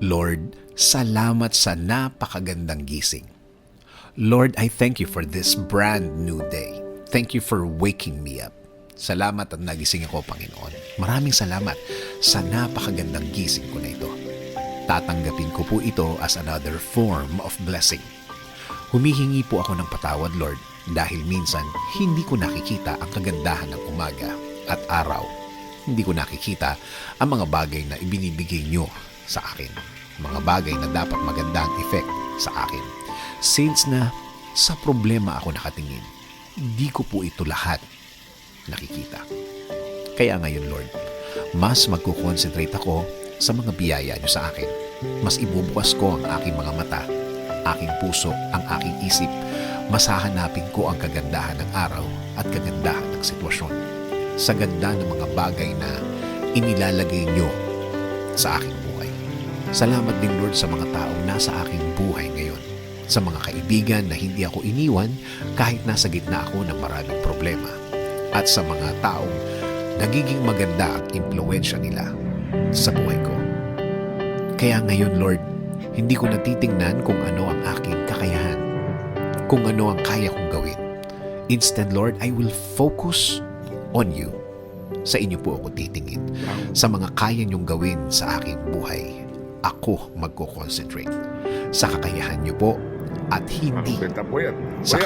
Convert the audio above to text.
Lord, salamat sa napakagandang gising. Lord, I thank you for this brand new day. Thank you for waking me up. Salamat at nagising ako, Panginoon. Maraming salamat sa napakagandang gising ko na ito. Tatanggapin ko po ito as another form of blessing. Humihingi po ako ng patawad, Lord, dahil minsan hindi ko nakikita ang kagandahan ng umaga at araw. Hindi ko nakikita ang mga bagay na ibinibigay nyo sa akin. Mga bagay na dapat maganda ang effect sa akin. Since na sa problema ako nakatingin, hindi ko po ito lahat nakikita. Kaya ngayon, Lord, mas magkukonsentrate ako sa mga biyaya nyo sa akin. Mas ibubukas ko ang aking mga mata, aking puso, ang aking isip. Mas hahanapin ko ang kagandahan ng araw at kagandahan ng sitwasyon. Sa ganda ng mga bagay na inilalagay nyo sa aking buhay. Salamat din, Lord, sa mga taong nasa aking buhay ngayon. Sa mga kaibigan na hindi ako iniwan kahit nasa gitna ako ng maraming problema. At sa mga taong nagiging maganda ang impluwensya nila sa buhay ko. Kaya ngayon, Lord, hindi ko natitingnan kung ano ang aking kakayahan, kung ano ang kaya kong gawin. Instead, Lord, I will focus on you. Sa inyo po ako titingin. Sa mga kaya niyong gawin sa aking buhay, ako magko-concentrate. Sa kakayahan niyo po at hindi sa